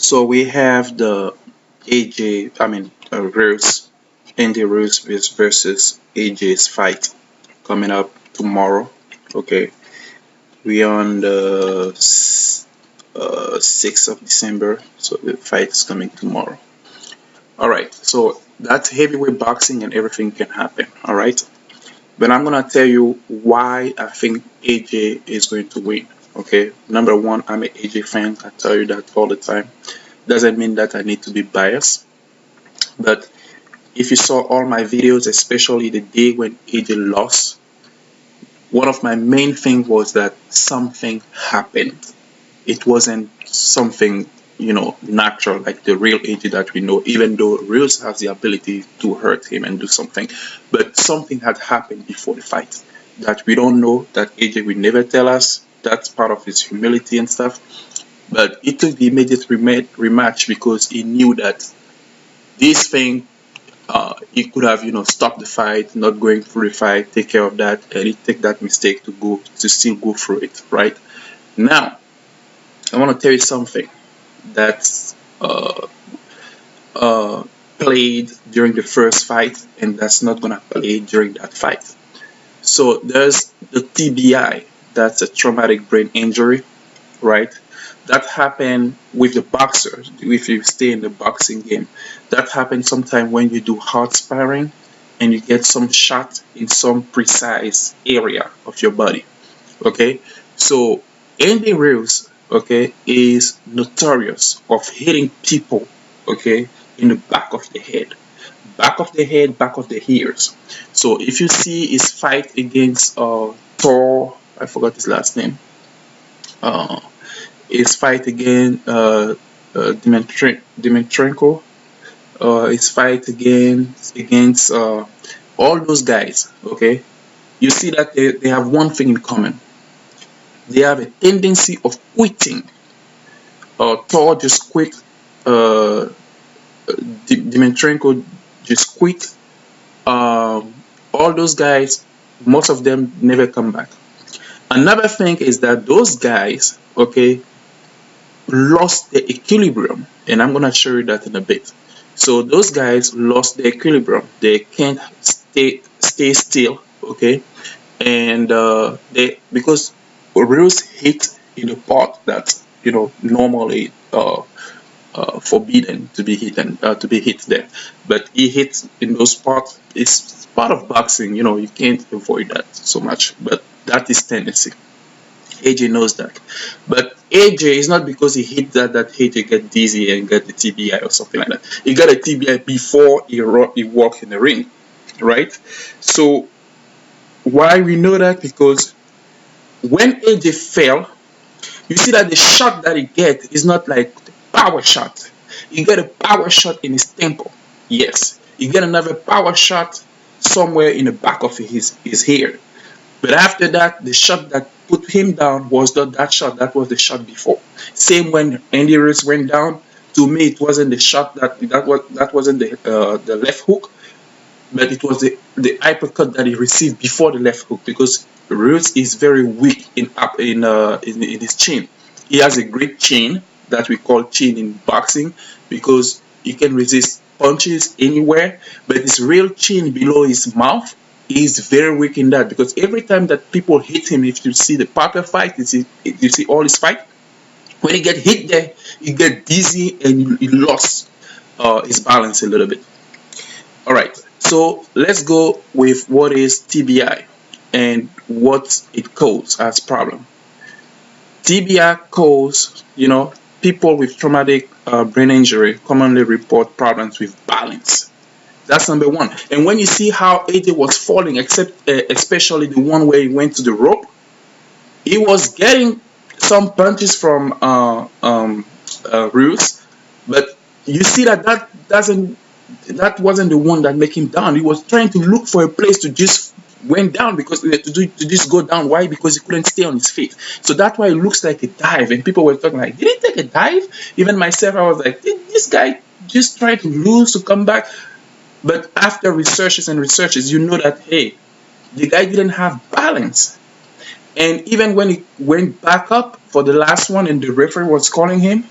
So we have the Ruiz, Ruiz versus AJ's fight coming up tomorrow. Okay, we on the 6th of December, so the fight is coming tomorrow. All right, so that's heavyweight boxing and everything can happen. All right, but I'm gonna tell you why I think AJ is going to win. Okay, number one, I'm an AJ fan. I tell you that all the time. Doesn't mean that I need to be biased, but if you saw all my videos, especially the day when AJ lost, one of my main things was that something happened. It wasn't something, natural like the real AJ that we know, even though Reels has the ability to hurt him and do something. But something had happened before the fight that we don't know, that AJ will never tell us. That's part of his humility and stuff. But he took the immediate rematch because he knew that this thing, he could have, stopped the fight, not going through the fight, take care of that, and he take that mistake to still go through it, right? Now, I want to tell you something that's played during the first fight, and that's not gonna play during that fight. So there's the TBI, that's a traumatic brain injury, right? That happened with the boxers. If you stay in the boxing game, that happens sometime when you do hard sparring and you get some shot in some precise area of your body. Okay, so Andy Reeves, okay, is notorious of hitting people, okay, in the back of the ears. So if you see his fight against Thor, I forgot his last name. Uh, his fight against Dimitrenko, his fight against all those guys. Okay, you see that they have one thing in common. They have a tendency of quitting. Thor just quit. Uh, Dimitrenko just quit. All those guys, most of them never come back. Another thing is that those guys, okay, lost the equilibrium, and I'm gonna show you that in a bit. So those guys lost the equilibrium. They can't stay still, okay, and they because Reus hit in a part that normally forbidden to be hit and to be hit there, but he hits in those spots. It's part of boxing, you can't avoid that so much, but that is tendency. AJ knows that. But AJ is not because he hit that AJ get dizzy and get the TBI or something like that. He got a TBI before he walked in the ring, right? So why we know that? Because when AJ fell, you see that the shot that he get is not like the power shot. He get a power shot in his temple. Yes. He get another power shot somewhere in the back of his hair. But after that, the shot that put him down was not that shot. That was the shot before. Same when Andy Ruiz went down. To me, it wasn't the shot that wasn't the left hook, but it was the uppercut that he received before the left hook, because Ruiz is very weak in his chin. He has a great chin that we call chin in boxing because he can resist punches anywhere, but his real chin below his mouth is very weak in that, because every time that people hit him, if you see the Parker fight, you see all his fight, when he get hit there, he get dizzy and he lost his balance a little bit. All right, so let's go with what is TBI and what it causes as problem. TBI cause, people with traumatic brain injury commonly report problems with balance. That's number one. And when you see how AJ was falling, especially the one where he went to the rope, he was getting some punches from Ruiz, but you see that wasn't the one that made him down. He was trying to look for a place to just went down, because to just go down. Why? Because he couldn't stay on his feet. So that's why it looks like a dive. And people were talking like, did he take a dive? Even myself, I was like, did this guy just try to lose to come back? But after researches and researches, you know that, hey, the guy didn't have balance. And even when he went back up for the last one and the referee was calling him,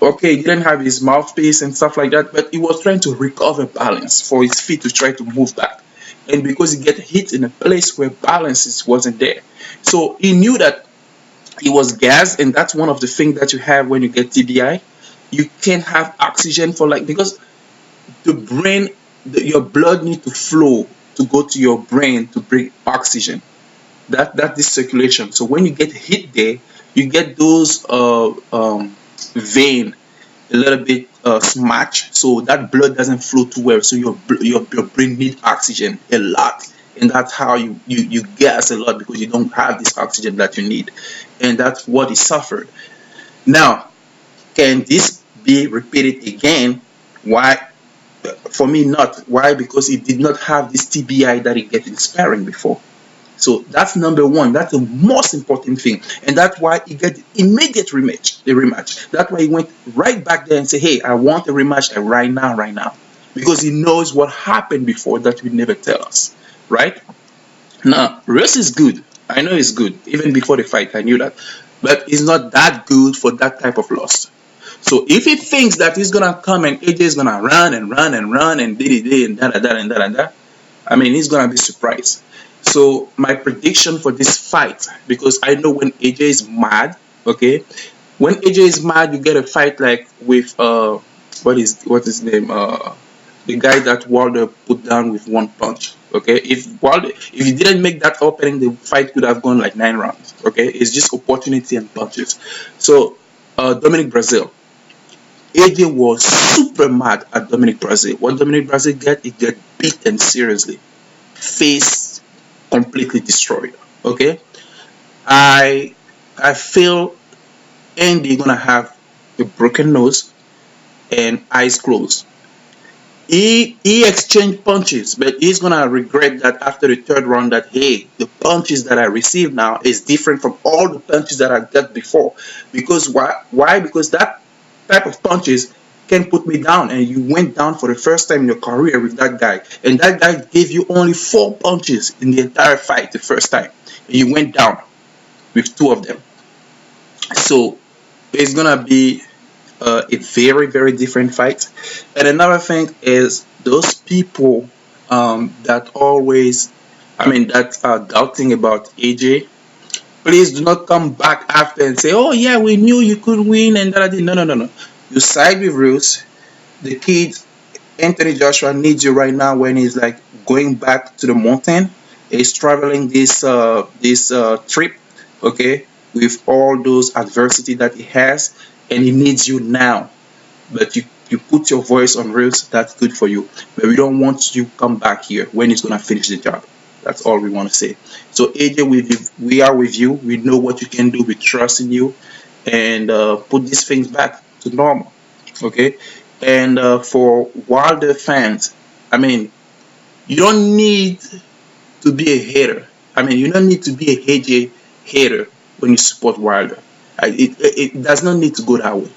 Okay, he didn't have his mouthpiece and stuff like that, but he was trying to recover balance for his feet to try to move back. And because he get hit in a place where wasn't there, so he knew that he was gassed, and that's one of the things that you have when you get TBI. You can't have oxygen for like because the brain, your blood need to flow to go to your brain to bring oxygen. That is circulation. So when you get hit there, you get those vein a little bit smashed, so that blood doesn't flow too well. So your brain need oxygen a lot, and that's how you gas a lot because you don't have this oxygen that you need, and that's what he suffered. Now, can this be repeated again? Why? For me, not. Why? Because he did not have this TBI that he get in sparring before. So that's number one. That's the most important thing, and that's why he get immediate rematch. The rematch. That's why he went right back there and said, "Hey, I want a rematch right now, right now," because he knows what happened before that will never tell us, right? Now, Russ is good. I know he's good. Even before the fight, I knew that, but he's not that good for that type of loss. So if he thinks that he's gonna come and AJ is gonna run and run and run and did and da da da and da da da, I mean, he's gonna be surprised. So my prediction for this fight, because I know when AJ is mad, okay, when AJ is mad, you get a fight like with what is his name the guy that Wilder put down with one punch. Okay, if he didn't make that opening, the fight could have gone like 9 rounds. Okay, it's just opportunity and punches. So Dominic Brazil, AJ was super mad at Dominic Brazil. What Dominic Brazil get? He get beaten seriously, face completely destroyed. Okay, I I feel Andy gonna have a broken nose and eyes closed. He exchanged punches, but he's gonna regret that after the third round. That hey, the punches that I received now is different from all the punches that I got before. Because why? Why? Because that type of punches can put me down, and you went down for the first time in your career with that guy, and that guy gave you only 4 punches in the entire fight the first time, and you went down with two of them. So it's gonna be a very very different fight. And another thing is those people that always, I mean, that are doubting about AJ. Please do not come back after and say, "Oh yeah, we knew you could win," and that. No, no, no, no. You side with Ruiz. The kid Anthony Joshua needs you right now when he's like going back to the mountain. He's traveling this trip, okay, with all those adversity that he has, and he needs you now. But you put your voice on reels, that's good for you. But we don't want you come back here when he's gonna finish the job. That's all we want to say. So AJ, we are with you. We know what you can do. We trust in you, and put these things back to normal. Okay. And for Wilder fans, I mean, you don't need to be a hater. I mean, you don't need to be a AJ hater when you support Wilder. It does not need to go that way.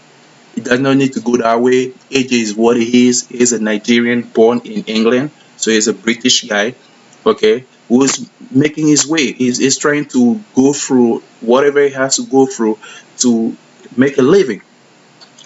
It does not need to go that way. AJ is what he is. He's a Nigerian born in England, so he's a British guy, okay, who's making his way. He's trying to go through whatever he has to go through to make a living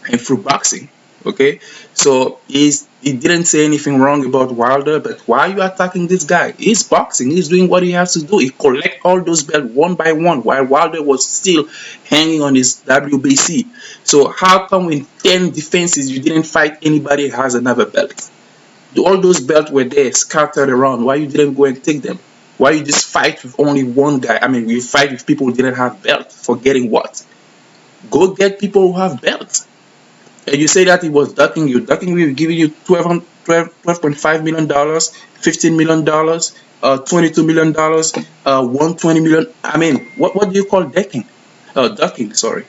and through boxing. Okay, so he didn't say anything wrong about Wilder, but why are you attacking this guy? He's boxing. He's doing what he has to do. He collect all those belts one by one, while Wilder was still hanging on his WBC. So how come in 10 defenses you didn't fight anybody who has another belt? All those belts were there scattered around. Why you didn't go and take them? Why you just fight with only one guy? I mean, you fight with people who didn't have belts. Forgetting what? Go get people who have belts. And you say that he was ducking you. Ducking you, giving you $12.5 million, $15 million, $22 million, 120 million. I mean, what do you call decking? Ducking, sorry.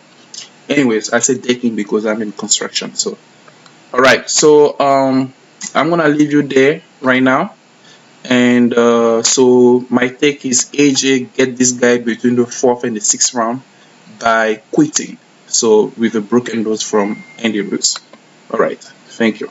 Anyways, I said decking because I'm in construction. So, all right. So, I'm gonna leave you there right now. And so my take is AJ get this guy between the fourth and the sixth round by quitting. So with a broken nose from Andy Ruiz. All right. Thank you.